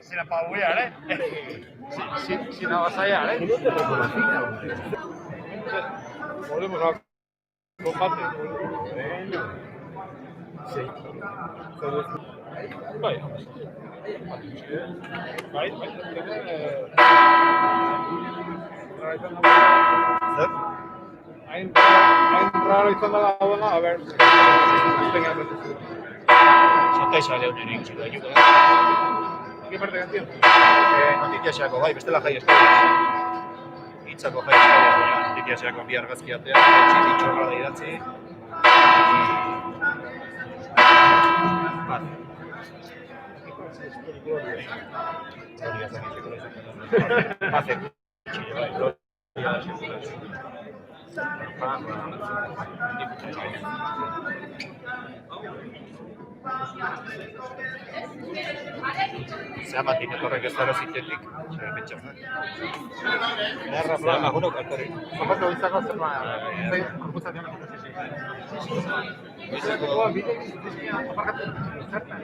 Sin apabullar, sin avasallar, Volvemos al combate. Sí. Bai. Zer? Hain raro izan dela dagoena, a ber, Zata izan lehun ere egitxiko da juko, ¿qué parte canción? Notitiasiako bai, bestela jai eskola. Hitzako jai eskola, notitiasiako bi argazki atea, txorra da idatzi. Bat. Hori ezan itxeko da. Bazek. Bai, gloria da sekula. Zehamatik etorrek ez dara zitetik, pentsatzen. Zehamagunok alkorrik. Zapatu izako zer korputzatzen izako bide izan aparkatzen zertan.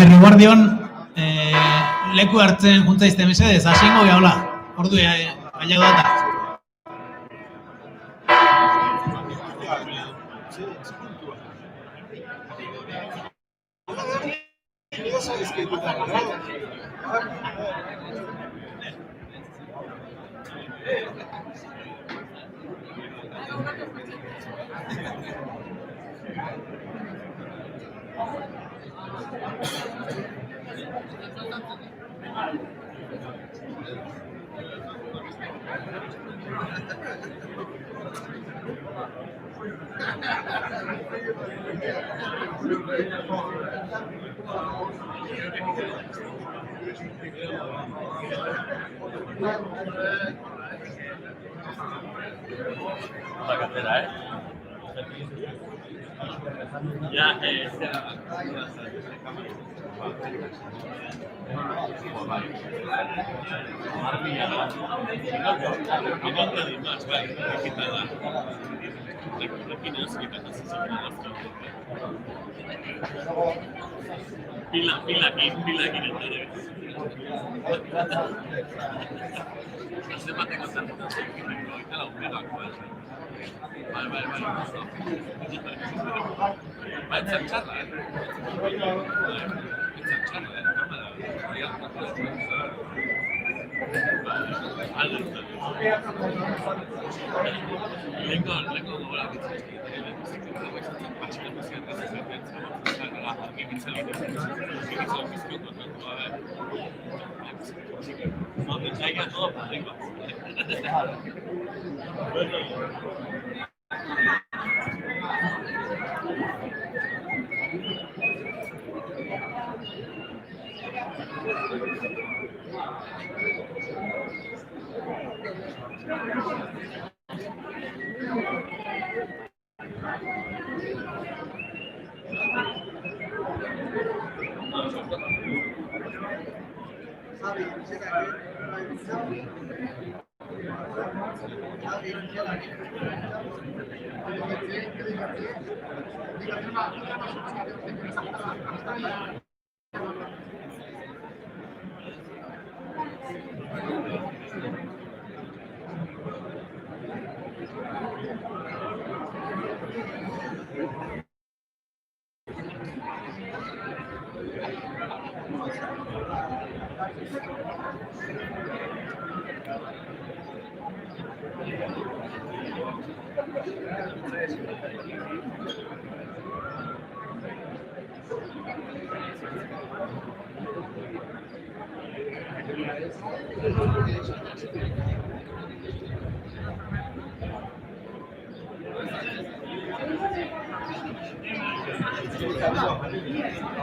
Eguardion, leku hartzen juntzaizte mesedez, hasingo geha hola, ordu gaila data. La cartera, ¿eh? Ya, pilakin entonces. Zenbateko zertuta eta lauperoak, bai. Bai, txantxarra, Lengo gogora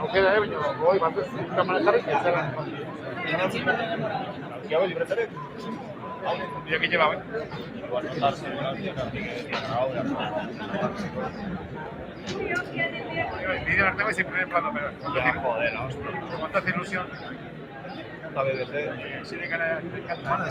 Aukera, goi batez kamera jarri, ez zara. Gau libre zarek? Dia que lleva, Vídeo arte voy siempre en plano, pero joder, hostia. ¿Cuánta hace ilusión? La BBC. Sí, de cara a encantar.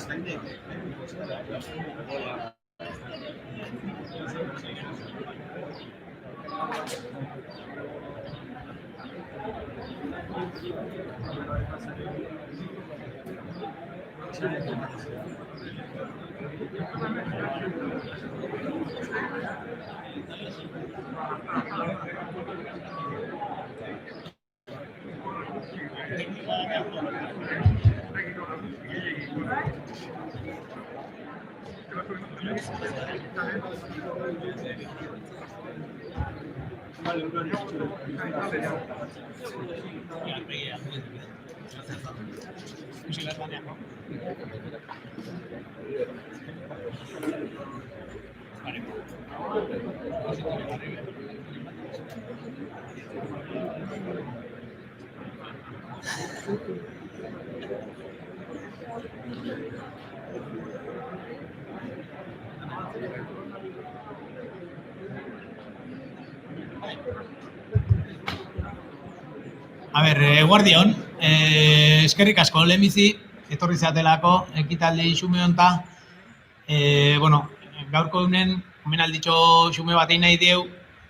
A ber, eguardion, eskerrik asko lehenbizi, etorri zatelako ekitaldi xume honta. Bueno, gaurko egunen, omenalditxo xume bat egin nahi dieu,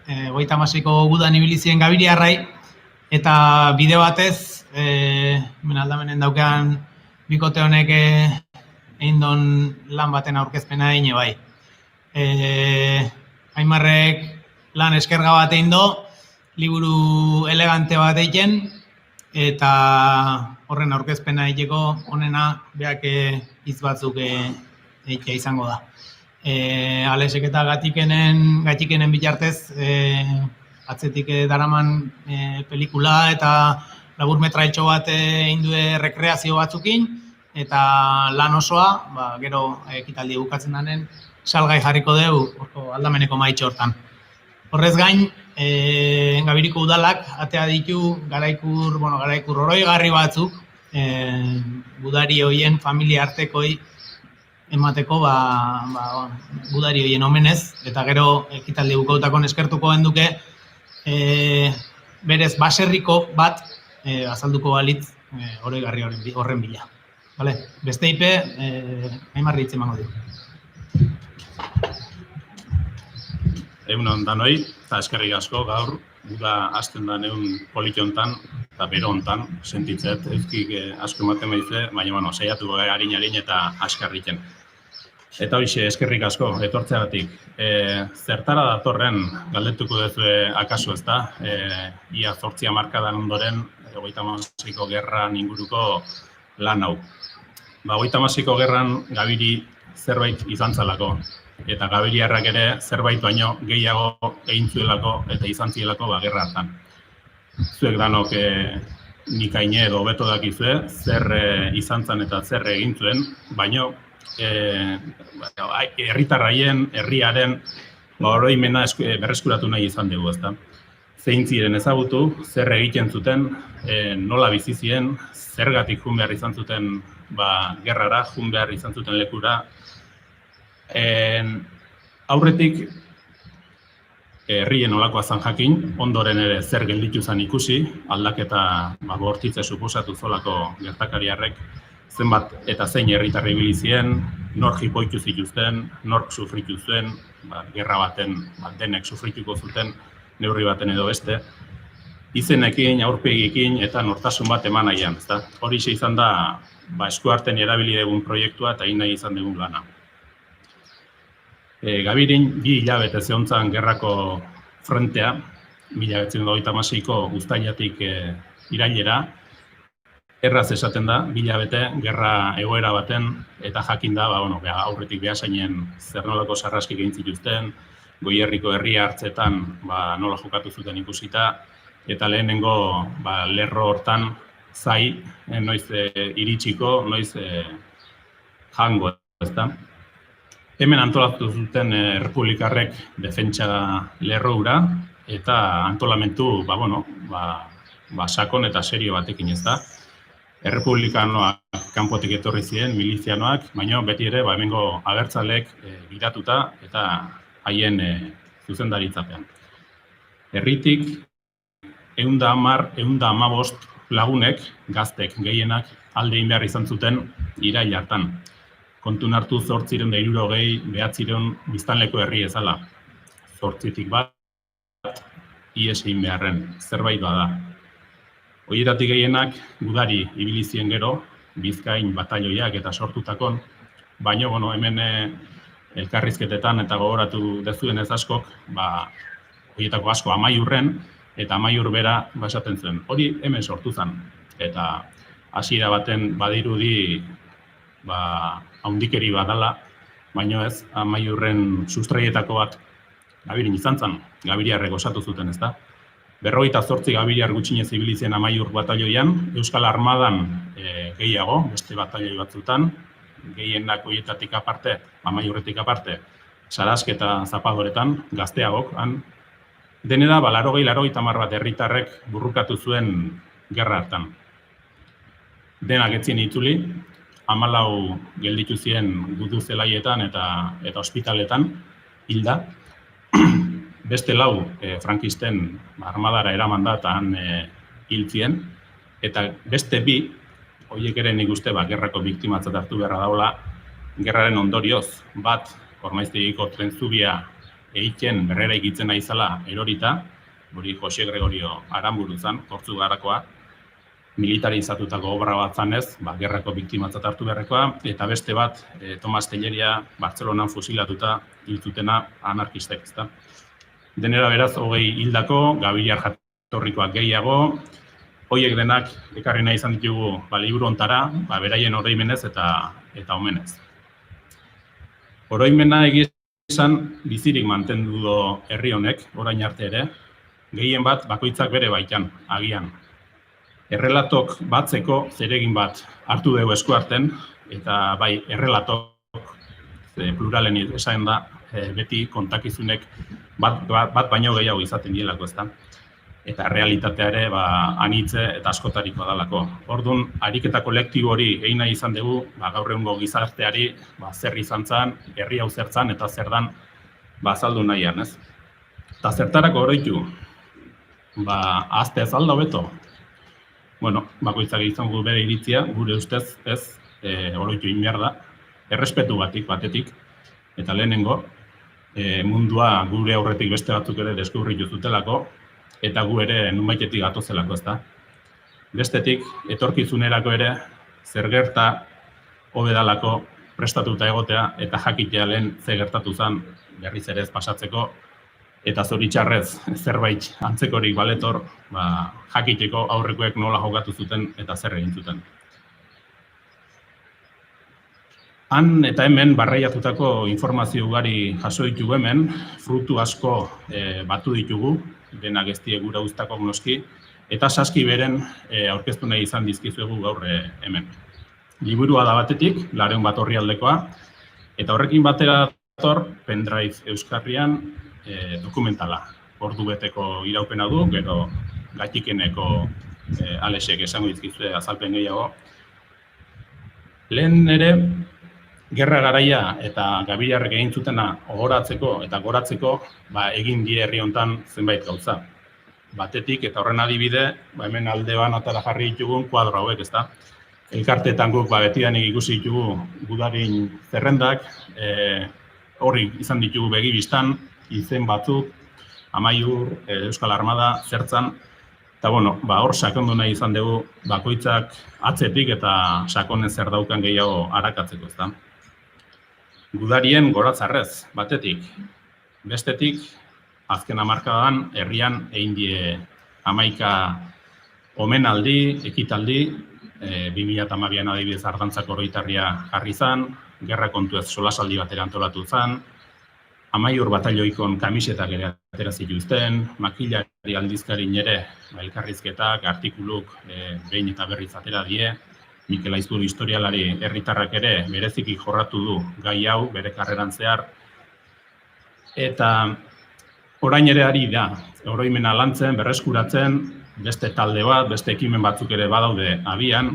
36ko gudan ibilizien Gabiriarrai, eta bide batez, aldamenen daukean bikote honek egin don lan baten aurkezpena egin bai. Aimarrek lan eskerga bat egin do, liburu elegante bat egiten, eta horren aurkezpena egiteko onena beak hitz batzuk egitea izango da. Alesek eta gatikenen bitartez atzetik daraman pelikula eta labur metraitxo bat egin du rekreazio batzukin eta lan osoa, gero ekitaldi bukatzen denen salgai jarriko dugu aldameneko maitxo hortan. Horrez gain, Gabiriko udalak atea ditu garaikur oroigarri batzuk gudari hoien familia artekoi emateko gudari hoien omenez, eta gero ekitaldi bukautakon eskertuko genduke berez baserriko bat azalduko balitz oroigarri horren bila. Beste ipe, Aimarri hitz emango dugu. Egun ondanoi, eta eskerrik asko gaur, guda hasten da neun politiontan eta bero hontan sentitzet, ezkik asko ematen maize, baina saiatu harin eta askarriken. Eta hoxe eskerrik asko, etortzeagatik. Zertara datorren galdetuko duzu akaso ez da, ia 8 hamarkadan ondoren, 36ko gerran inguruko lan hau. 36ko gerran Gabiri zerbait izan zalako. Eta gabiriarrak ere zerbait baino gehiago egin zuelako eta izan zielako gerra hartan. Zuek danok nik haine edo hobeto dakizue, zer izan zen eta zer egin zuen, baino herritarraien, herriaren oroimena berreskuratu nahi izan dugu, ezta. Zein ziren ezagutu, zer egiten zuten, nola bizi ziren, zergatik joan behar izan zuten gerrara, joan behar izan zuten lekura. Aurretik herrien olakoa zan jakin, ondoren ere zer gelditu zen ikusi, aldaketa bortitze suposatu zolako gertakariarrek, zenbat eta zein herritarri ibili ziren, nork jipoitu zituzten, nork sufritu zuen, gerra baten denek sufrituko zuten, neurri baten edo beste, izenekin, aurpegikin eta nortasun bat eman nahian. Horixe izan da eskuarten erabili dugun proiektua eta egin nahi izan dugun lana. Gabirin 2 hilabete zehontzan gerrako frontea, 1936ko uztailatik irailera, erraz esaten da, 2 hilabete gerra egoera baten, eta jakin da, aurretik behasainen zer nolako sarraskik egin zituzten, Goierriko herria hartzetan nola jokatu zuten ikusita, eta lehenengo lerro hortan zai, noiz iritsiko, noiz jango, ezta. Hemen antolatu zuten republikarrek defentsa lerro hura, eta antolamentu, sakon eta serio batekin, ezta. Errepublikanoak kanpotik etorri ziren, milizianoak, baina beti ere hemengo abertzalek gidatuta eta haien zuzendaritzapean. Herritik 115 lagunek, gaztek gehienak, alde egin behar izan zuten irail hartan. Kontun hartu 860 biztanleko herri ezala. 8tik bat, ies egin beharren, zerbait bada. Horietatik gehienak gudari ibili ziren gero, Bizkain batalioiak eta sortutakon, baina hemen elkarrizketetan eta gogoratu dezuen ez askok, horietako asko Amaiurren, eta Amaiur bera esaten zuen. Hori hemen sortu zen, eta hasiera baten badirudi haundikeri badala, baina ez Amaiurren sustraietako bat Gabirin izan zen, Gabiriarrek osatu zuten, ezta. 58 Gabiriar gutxinez ibili zen Amaiur batalioian, Euskal Armadan gehiago, beste batalioi batzutan, gehienak horietatik aparte, Amaiurretik aparte, Sarask eta Zapadoretan, gazteagok, denera 80-90 bat herritarrek burrukatu zuen gerra hartan. Denak etzien itzuli, 14 gelditu ziren gudu zelaietan eta ospitaletan, hilda. Beste 4 frankisten armadara eraman da eta han hil zien, eta beste 2, horiek ere nik uste gerrako biktimatzat hartu beharra daula, gerraren ondorioz, bat Ormaiztegiko trentzubia egiten berrera egitzen nahi zala erorita, hori Jose Gregorio Aramburu zan, Portugarakoa, militarizatutako obra bat zanez, gerrako biktimatzat hartu beharrekoa, eta beste bat, Tomas Telleria, Bartzelonan fusilatuta hiltzutena anarkistek, ezta. Denera beraz, 20 hildako, Gabiriar jatorrikoak gehiago, horiek denak ekarri nahi izan ditugu liburu hontara, beraien oroimenez eta omenez. Oroimena egia esan bizirik mantendu du herri honek, orain arte ere, gehien bat bakoitzak bere baitan, agian. Errelatok batzeko zeregin bat hartu dugu eskuarten, eta bai, errelatok pluralen esaten da, beti kontakizunek bat baino gehiago izaten dielako, ezta? Eta realitatea ere anitze eta askotariko dalako. Orduan, ariketa kolektibo hori egin nahi izan dugu, gaur egungo gizarteari zer izan zen, herri hau zertzan eta zer dan azaldu nahian, ez? Eta zertarako oroitu, azte ez alda hobeto. Bueno, bakoitzak izan gu bere iritzia, gure ustez ez oroitu egin behar da, errespetu batetik, eta lehenengo, mundua gure aurretik beste batzuk ere deskubritu zutelako, eta gu ere nunbaitetik gatozelako, ezta. Bestetik, etorkizunerako ere, zer gerta hobedalako prestatuta egotea, eta jakitea lehen ze gertatu zen berriz ere ez pasatzeko, eta zoritxarrez zerbait antzekorik baletor, jakiteko aurrekoek nola jokatu zuten eta zer egin zuten. Han eta hemen barraiatutako informazio ugari jaso ditugu hemen, frutu asko batu ditugu, denak ez die gura uztako noski, eta saski beren aurkeztu nahi izan dizkizuegu gaur hemen. Liburua da batetik, 100 orrialdekoa, eta horrekin batera dator pendrive euskarrian dokumentala. Ordu beteko iraupena du, gero gatikeneko Alexek esango dizkizue azalpen gehiago. Lehen ere, gerra garaia eta gabilarrek egin zutena ogoratzeko eta goratzeko egin die herri hontan zenbait gauza. Batetik eta horren adibide, hemen alde banatara jarri ditugun kuadro hauek, ezta? Elkarteetan guk betidanik ikusi ditugu gudarin zerrendak, horri izan ditugu begibistan, izen batzuk, Amaiur, Euskal Armada, zertzan, eta hor sakondu nahi izan dugu bakoitzak atzetik eta sakonen zer daukan gehiago arakatzeko, ezta? Gudarien goratzarrez, batetik. Bestetik, azken hamarkadan herrian egin die 11 omenaldi, ekitaldi, 2012an adibidez Ardantzako oroitarria jarri zen, gerra kontuez solasaldi batera antolatu zen, Amaiur batalioikon kamisetak ere atera zituzten, makilari aldizkarin ere elkarrizketak, artikuluk behin eta berriz atera die, Mikel Aizpuru historialari herritarrak ere bereziki jorratu du gai hau bere karreran zehar. Eta orain ere ari da, oroimena lantzen, berreskuratzen, beste talde bat, beste ekimen batzuk ere badaude abian,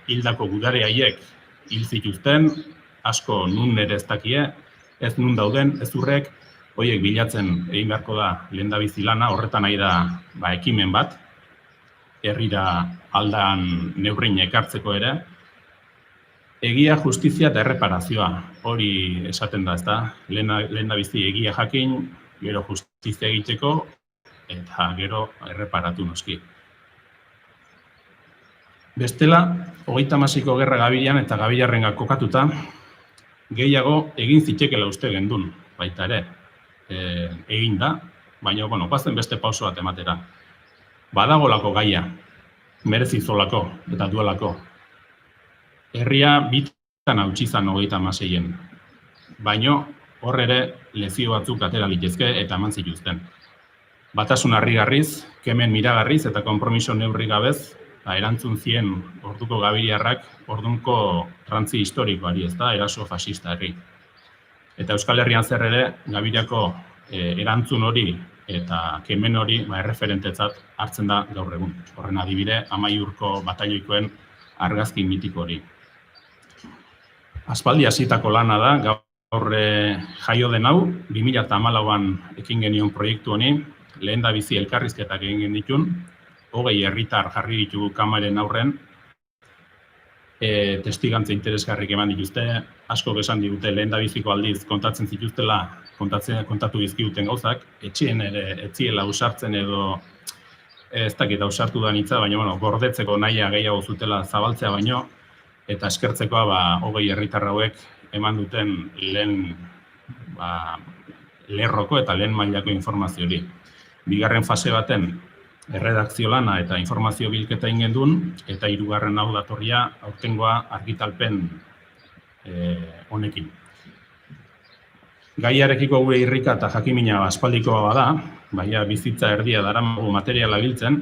hildako gudari haiek hil zituzten, asko nun ere ez dakie, ez nun dauden, ez urrek, horiek bilatzen egin beharko da lehendabizi lana, horretan nahi da ekimen bat, herrira aldan neurrin ekartzeko ere. Egia, justizia eta erreparazioa, hori esaten da, ezta? Lehendabizi egia jakin, gero justizia egiteko, eta gero erreparatu noski. Bestela, 36ko gerra Gabilan eta Gabilarrenga kokatuta, gehiago egin zitekela uste gendun, baita ere. Egin da, baina, bazen beste pauso bat ematera. Badagolako gaia, merezi zolako eta duelako. Herria bitan hautsi zan 36-en, baina hor ere lezio batzuk atera litezke eta eman zituzten. Batasun harrigarriz, kemen miragarriz eta konpromiso neurri gabez, erantzun zien orduko gabiliarrak ordunko trantzi historikoari, ezta, eraso fascista herri. Eta Euskal Herrian zer ere, Gabiriako erantzun hori eta kemen hori erreferentetzat hartzen da gaur egun. Horren adibide, Amaiurko batalioikoen argazki mitiko hori. Aspaldi hasitako lana da, gaur jaio den hau, 2014an ekin genion proiektu honi, lehendabizi elkarrizketak egin genitun, 20 herritar jarri ditugu kamaren aurren, testigantza interesgarrik eman dituzte, asko esan digute lehendabiziko aldiz kontatzen zituztela, kontatu dizkiguten gauzak, etxien ere etziela usartzen edo ez dakit usartu da nitza, baina gordetzeko nahia gehiago zutela zabaltzea baino, eta eskertzekoa 20 herritar hauek eman duten lehen lerroko eta lehen mailako informazio hori. Bigarren fase baten erredakzio lana eta informazio bilketa egin duen, eta 3. hau datorria aurtengoa argitalpen honekin. Gaiarekiko gure irrika eta jakimina aspaldikoa bada, baina bizitza erdia daramagu materiala biltzen,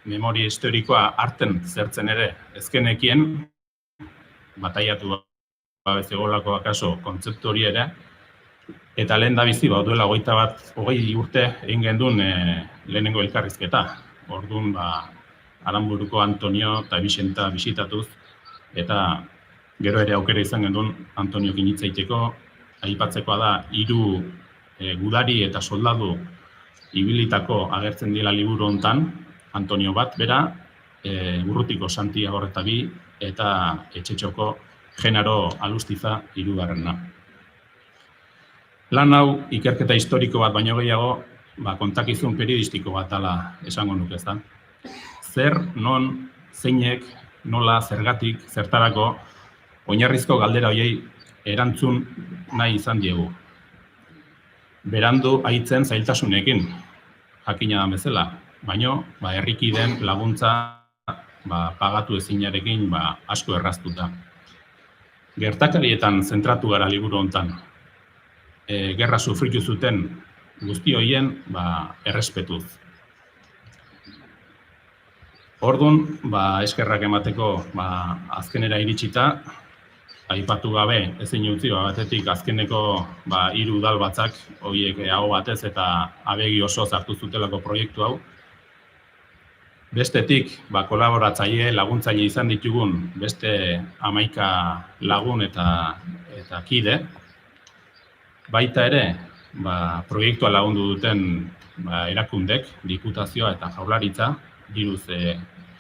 memoria historikoa hartzen zertzen ere ezkenekien, bataiatu bezegolako akaso kontzeptu hori ere, eta lehen da bizi duela 21 urte egin gendun lehenengo elkarrizketa. Orduan, Aranburuko Antonio eta Bixenta bisitatuz, eta gero ere aukera izan gendun Antoniokin hitz egiteko, aipatzekoa da 3 gudari eta soldadu ibilitako agertzen dela liburu hontan, Antonio bat bera, Urrutiko Santiago eta 2 eta Etxetxoko Genaro Alustiza 3. Lan hau ikerketa historiko bat baino gehiago, kontakizun periodistiko bat dela esango nuke ez da. Zer, non, zeinek, nola, zergatik, zertarako, oinarrizko galdera horiei erantzun nahi izan diegu. Berandu aitzen zailtasunekin, jakina da bezala, baino herrikideen laguntza pagatu ezinarekin asko erraztuta. Gertakarietan zentratu gara liburu hontan. Gerra sufritu zuten guzti horien errespetuz. Orduan, eskerrak emateko azkenera iritsita, aipatu gabe ezin utzi batetik azkeneko 3 udalbatzak horiek aho batez eta abegi oso hartu zutelako proiektu hau. Bestetik, kolaboratzaile, laguntzaile izan ditugun beste 11 lagun eta kide. Baita ere, proiektua lagundu duten erakundek, Diputazioa eta Jaurlaritza, diruz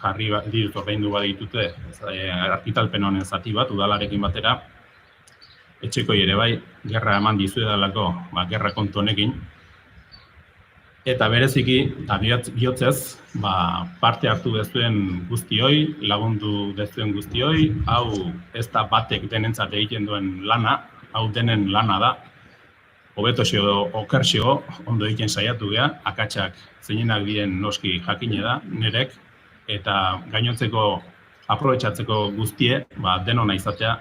ordaindu baditute argitalpen honen zati bat, udalarekin batera, etxekoi ere bai, gerra eman dizuedalako, gerra kontu honekin, eta bereziki, bihotzez, parte hartu dezuen guztioi, lagundu dezuen guztioi, hau ez da batek denentzat egiten duen lana, hau denen lana da, hobetoxo edo okerxo ondo egiten saiatu gea, akatsak zeinenak dien noski jakine da, nerek, eta gainontzeko aprobetxatzeko guztie, denona izatea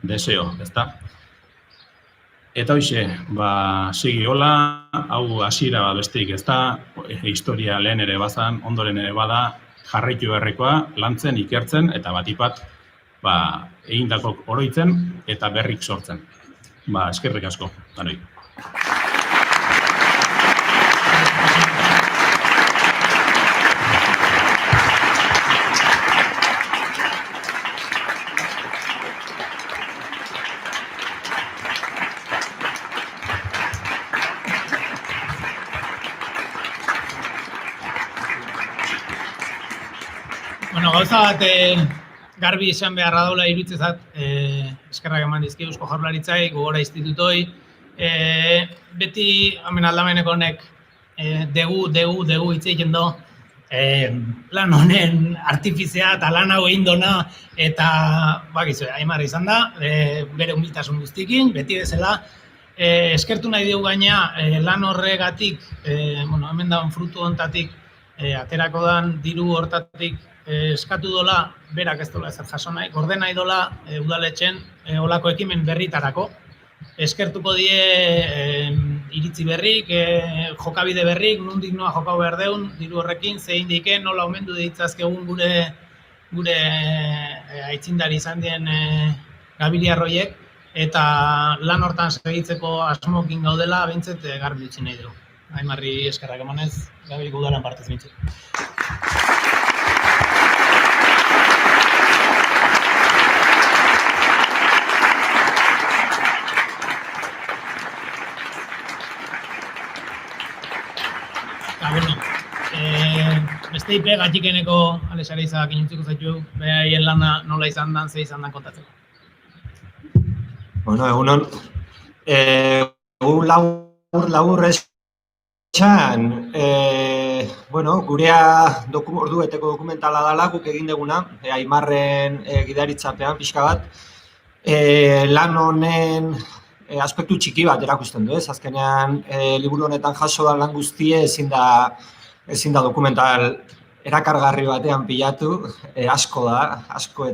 deseo, ezta? Eta hoxe, segi hola, hau hasiera besteik ezta, historia lehen ere bazan, ondoren ere bada, jarraitu beharrekoa, lantzen, ikertzen, eta batipat, egindako oroitzen eta berrik sortzen. Eskerrik asko, danoi. Gauza bat garbi esan beharra daula iruditzezat, eskerrak eman dizki Eusko Jaurlaritzai, Gogora Institutoi, beti hemen aldameneko honek degu hitz egiten do, lan honen artifizia eta lan hau egin dona, eta Aimar izan da, bere humiltasun guztikin, beti bezala, eskertu nahi dugu gaina lan horregatik, hemen dagoen frutu honetatik, aterako dan diru hortatik, eskatu dola, berak ez dola ezer jaso nahi, gorde nahi dola udaletxen olako ekimen berritarako. Eskertuko die iritzi berrik, jokabide berrik, nondik noa jokau behar deun, diru horrekin, zein dike, nola omendu ditzazkegun gure aitzindari izan dien gabiliarroiek, eta lan hortan segitzeko asmokin gaudela, behintzet garbi utzi nahi dugu. Aimarri eskerrak emanez, Gabiliko udalan partez bintzut. Beste ipe gatxikeneko Alexare Izagak inutziko zaitu, behaien lana nola izan dan, ze izan dan kontatzeko. Egunon, labur esan, gurea ordueteko dokumentala dela, guk egin deguna, Aimarren gidaritzapean pixka bat, lan honen aspektu txiki bat erakusten du, ez? Azkenean, liburu honetan jaso da lan guztie ezin da dokumental erakargarri batean pilatu, asko da, asko,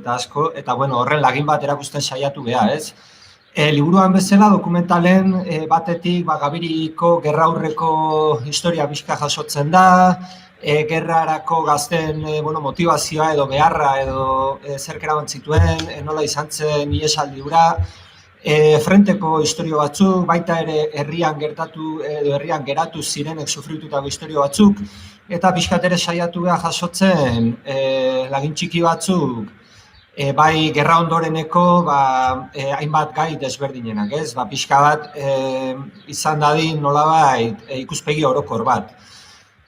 eta horren lagin bat erakusten saiatu geha, ez? Liburuan bezala dokumentalen batetik Gabiriko gerraurreko historia pixka jasotzen da, gerrarako gazten motivazioa edo beharra edo zerk eraman zituen, nola izan zen ihesaldi hura, frenteko istorio batzuk, baita ere herrian geratu zirenek sufritutako istorio batzuk, eta pixkat ere saiatu beha jasotzen lagin txiki batzuk, bai gerra ondoreneko hainbat gai desberdinenak, ez? Pixka bat izan dadin nolabait ikuspegi orokor bat.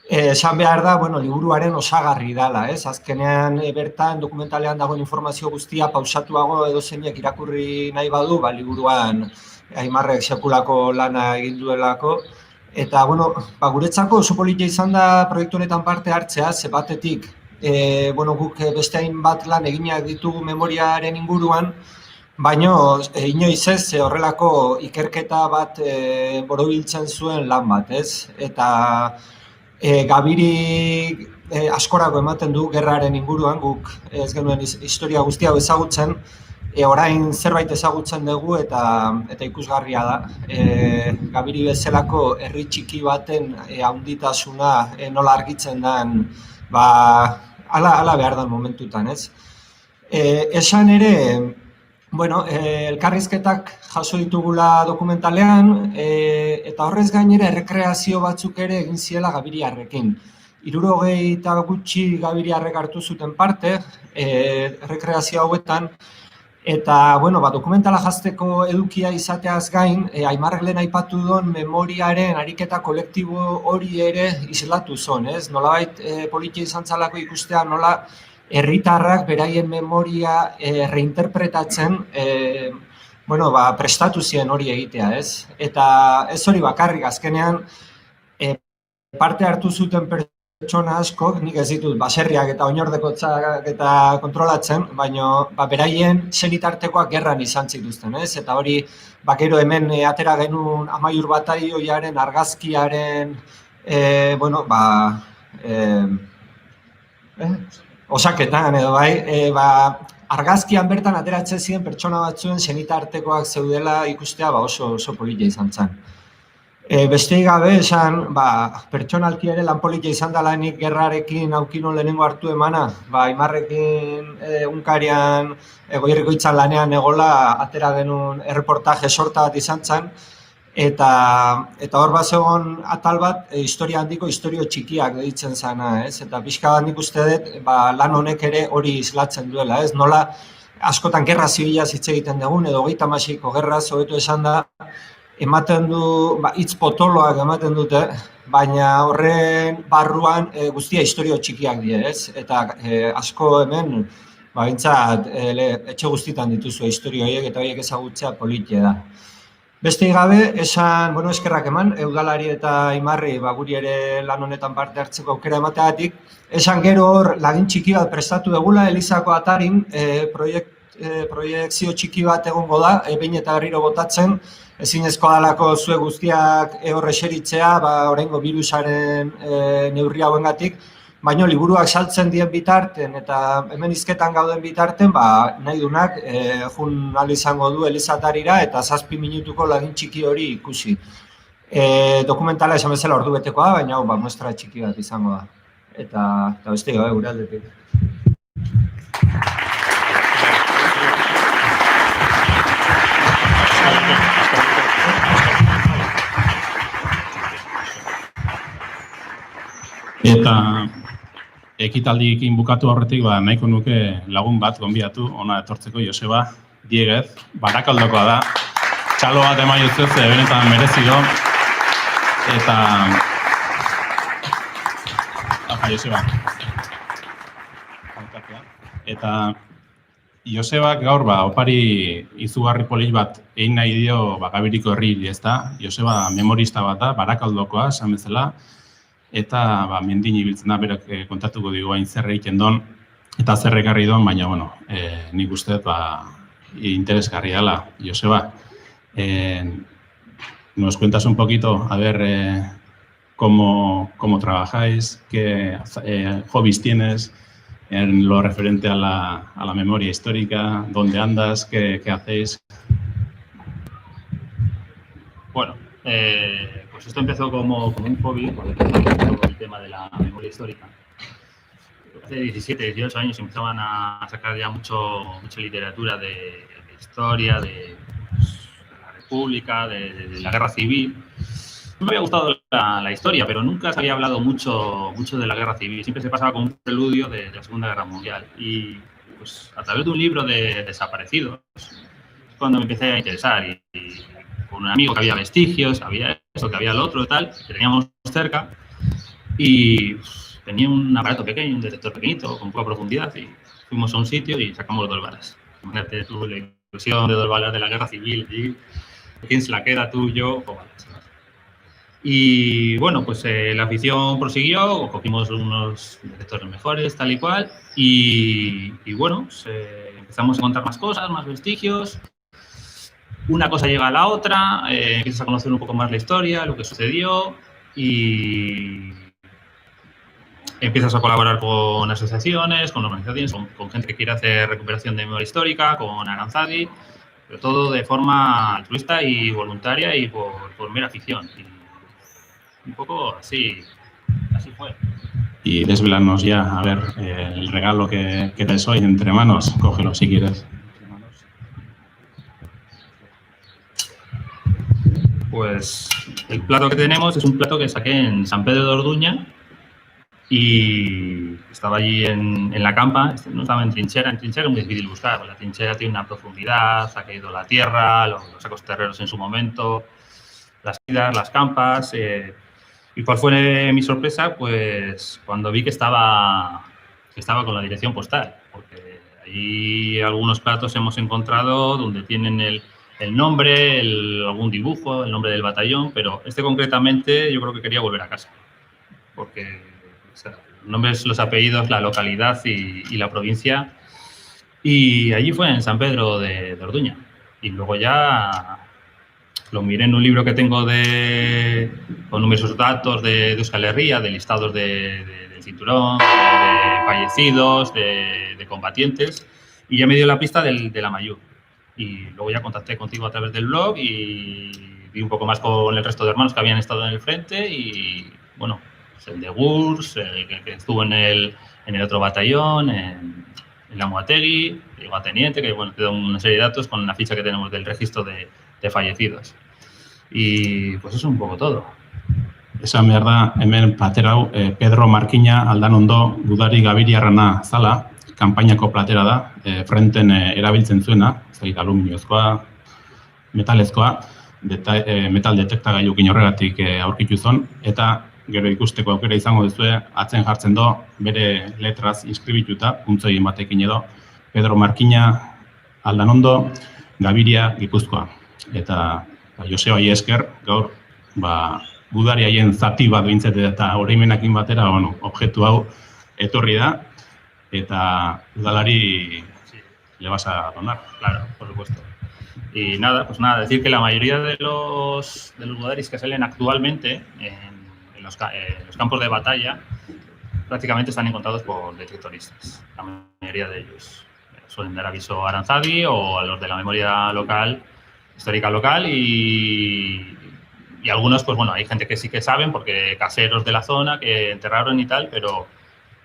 Esan behar da, liburuaren osagarri dela, ez? Azkenean bertan dokumentalean dagoen informazio guztia pausatuago edo zeinek irakurri nahi badu, liburuan Aimarrek sekulako lana egin duelako. Eta, guretzako oso politia izan da proiektu honetan parte hartzea, ze batetik, guk beste hainbat lan eginak ditugu memoriaren inguruan, baina inoiz ez horrelako ikerketa bat borobiltzen zuen lan bat, ez? Eta Gabirik askorako ematen du gerraren inguruan, guk ez genuen historia guztia ezagutzen, orain zerbait ezagutzen dugu eta ikusgarria da. Gabiri bezalako herri txiki baten handitasuna nola argitzen den, ala behar den momentutan, ez? Esan ere, elkarrizketak jaso ditugula dokumentalean, eta horrez gainera errekreazio batzuk ere egin ziela Gabiriarrekin. 60 gutxi Gabiriarrek hartu zuten parte, errekreazio hauetan, eta, dokumentala jazteko edukia izateaz gain, Aimarrek lehen aipatu duen memoriaren ariketa kolektibo hori ere islatu zon, ez? Nolabait politia izan zalako ikustea nola herritarrak beraien memoria reinterpretatzen, prestatu ziren hori egitea, ez? Eta ez hori bakarrik, azkenean parte hartu zuten pertsona askok, nik ez ditut baserriak eta oinordekotzak eta kontrolatzen, baina beraien senitartekoak gerran izan zituzten, ez? Eta hori, gero hemen atera genuen Amaiur Bataioiaren argazkiaren, osaketan edo argazkian bertan ateratzen ziren pertsona batzuen senitartekoak zeudela ikustea oso politia izan zen. Besteik gabe esan, pertsonalki ere lan politia izan dela nik gerrarekin aukinon lehenengo hartu emana, Aimarrekin unkarian Goierrikoitzan lanean egola atera genuen erreportaje sorta bat izan zen, eta hor bazegon atal bat, historia handiko historio txikiak deitzen zana, ez? Eta pixka bat nik uste dut, lan honek ere hori islatzen duela, ez? Nola askotan gerra zibilaz hitz egiten dugun, edo 36ko gerraz, hobeto esan da, ematen du, hitz potoloak ematen dute, baina horren barruan guztia historio txikiak die, ez? Eta asko hemen, behintzat, etxe guztitan dituzu historio horiek, eta horiek ezagutzea politia da. Beste gabe, esan, eskerrak eman, Udalari eta Aimarri guri ere lan honetan parte hartzeko aukera emateagatik, esan gero hor lagin txiki bat prestatu dugula, Elizako atarin proiekzio txiki bat egongo da, behin eta berriro botatzen, ezinezkoa dalako zue guztiak hor eseritzea, oraingo birusaren neurri hauengatik, baina liburuak saltzen dien bitarten eta hemen hizketan gauden bitarten, nahi dunak jun ahal izango du Elizatarira eta 7 minutuko lagin txiki hori ikusi. Dokumentala esan bezala ordu betekoa, baina muestra txiki bat izango da. Eta beste gure aldetik. Eta ekitaldiekin bukatu horretik nahiko nuke lagun bat gonbidatu ona etortzeko, Joseba Dieguez, Barakaldokoa da. Txalo bat eman jutuz, benetan merezido. Eta... Joseba. Eta Josebak gaur opari izugarri polit bat egin nahi dio Gabiriko herri, ezta? Joseba memorista bat da, Barakaldokoa, esan bezala. Eta mendin ibiltzen da, berak kontatuko digu hain zer egiten don, eta zer ekarri don, baina, nik uste dut interesgarri dela, Joseba. Nos cuentas un poquito, a ver, cómo trabajáis, qué hobbies tienes en lo referente a la memoria histórica, dónde andas, qué hacéis. Bueno, pues esto empezó como un hobby, cuando empezó todo el tema de la memoria histórica. Hace 17, 18 años empezaban a sacar ya mucha literatura de historia, de la República, de la Guerra Civil. No me había gustado la historia, pero nunca se había hablado mucho de la Guerra Civil. Siempre se pasaba como un preludio de la Segunda Guerra Mundial. Y pues a través de un libro de desaparecidos, es cuando me empecé a interesar. Y con un amigo que había vestigios, había esto, que había lo otro y tal, que teníamos cerca. Y tenía un aparato pequeño, un detector pequeñito, con poca profundidad. Y fuimos a un sitio y sacamos 2 balas. Imagínate tú la ilusión de 2 balas de la Guerra Civil. Y quién se la queda, tú, yo o balas. Y bueno, pues la afición prosiguió, cogimos unos detectores mejores, tal y cual, y bueno, pues, empezamos a contar más cosas, más vestigios. Una cosa lleva a la otra, empiezas a conocer un poco más la historia, lo que sucedió, y empiezas a colaborar con asociaciones, con organizaciones, con gente que quiere hacer recuperación de memoria histórica, con Aranzadi, pero todo de forma altruista y voluntaria y por mera afición. Un poco así fue. Y desvelanos ya, a ver, el regalo que traes hoy entre manos. Cógelo si quieres. Pues el plato que tenemos es un plato que saqué en San Pedro de Orduña y estaba allí en la campa. No estaba en trinchera es muy difícil buscar. La trinchera tiene una profundidad, ha caído la tierra, los sacos terreros en su momento, las vidas, las campas. ¿Y cuál fue mi sorpresa? Pues cuando vi que estaba con la dirección postal, porque allí algunos platos hemos encontrado donde tienen el nombre, algún dibujo, el nombre del batallón, pero este concretamente yo creo que quería volver a casa, porque los nombres, los apellidos, la localidad y la provincia, y allí fue en San Pedro de Orduña. Y luego ya lo miré en un libro que tengo con numerosos datos de Euskal Herria, de listados del cinturón, de fallecidos, de combatientes, y ya me dio la pista de la Mayú. Y luego ya contacté contigo a través del blog y vi un poco más con el resto de hermanos que habían estado en el frente y, bueno, pues el de Gurs, que estuvo en el otro batallón, en la Muategui, llegó a teniente, que bueno, te da una serie de datos con la ficha que tenemos del registro de fallecidos. Y pues eso es un poco todo. Esan behar da, hemen platera hau Pedro Markina Aldanondo Gudari Gabiriarrana zala, kanpainako platera da, frenten erabiltzen zuena, aluminiozkoa, metalezkoa, metal detektagailukin horregatik aurkitu zuen, eta gero ikusteko aukera izango duzue, atzen jartzen do, bere letraz inskribituta, puntzo egin batekin edo, Pedro Markina Aldanondo Gabiria Gipuzkoa. Eta Josebai esker, gaur, Gudari haien zati bat bintzet eta oroimenakin batera, objektu hau etorri da, eta udalari le vas a donar. Claro, por supuesto. Y nada, pues nada, decir que la mayoría de los gudaris que salen actualmente en los campos de batalla prácticamente están encontrados por detectoristas. La mayoría de ellos suelen dar aviso a Aranzadi o a los de la memoria local, histórica local y algunos, pues bueno, hay gente que sí que saben porque caseros de la zona que enterraron y tal, pero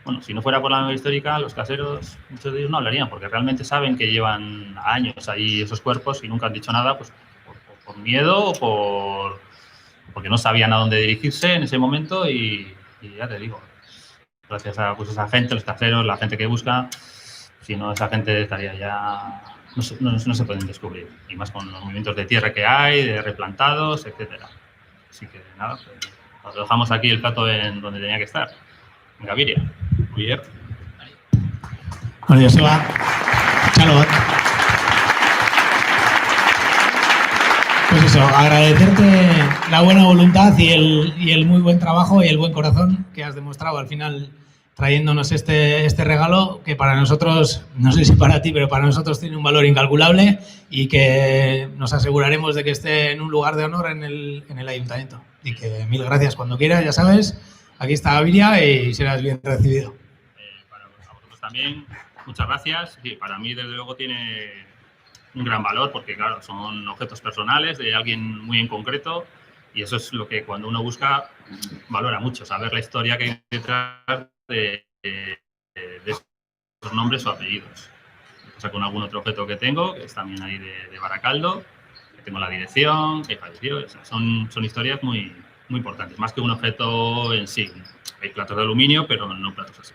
bueno, si no fuera por la memoria histórica, los caseros, muchos de ellos no hablarían porque realmente saben que llevan años ahí esos cuerpos y nunca han dicho nada, pues por miedo o porque no sabían a dónde dirigirse en ese momento y ya te digo, gracias a pues, esa gente, los caseros, la gente que busca, si no esa gente estaría ya, no se pueden descubrir, y más con los movimientos de tierra que hay, de replantados, etcétera. Así que nada, pues, nos dejamos aquí el plato en donde tenía que estar, en Gaviria. Oier. Bueno, Joseba, chalo. Pues eso, agradecerte la buena voluntad y el muy buen trabajo y el buen corazón que has demostrado al final trayéndonos este regalo que para nosotros, no sé si para ti, pero para nosotros tiene un valor incalculable y que nos aseguraremos de que esté en un lugar de honor en el ayuntamiento. Y que mil gracias cuando quieras, ya sabes, aquí está Gaviria y serás bien recibido. Para vosotros también, muchas gracias. Sí, para mí, desde luego, tiene un gran valor porque, claro, son objetos personales de alguien muy en concreto y eso es lo que cuando uno busca valora mucho, saber la historia que hay detrás de esos nombres o apellidos. O sea, con algún otro objeto que tengo, que es también ahí de Baracaldo, que tengo la dirección, que falleció, o sea, son historias muy importantes, más que un objeto en sí. Hay platos de aluminio, pero no platos así.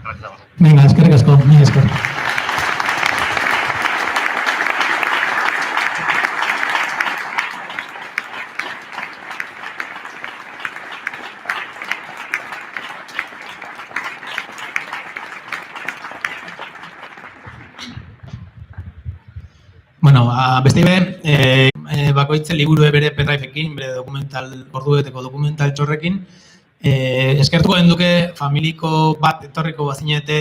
Gracias a vosotros. Venga, eskerrik asko, mila esker. Bueno, beste bakoitze liburu bere pendriveekin, bere ordubeteko dokumental txorrekin, eskertuko genduke familiko bat etorriko bazinete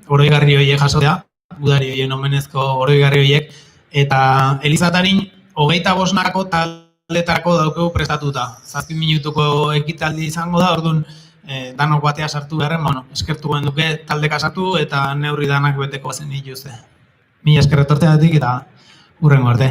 oroigarri horiek jasotea, udari horien omenezko oroigarri horiek, eta Elizatarin 25 taldetarako daukegu prestatuta. 7 minutuko ekitaldi izango da, orduan danok batea sartu beharren, eskertuko genduke taldeka sartu eta neurri danak beteko zen dituzte. Mila esker etortzeagatik eta hurrengo arte.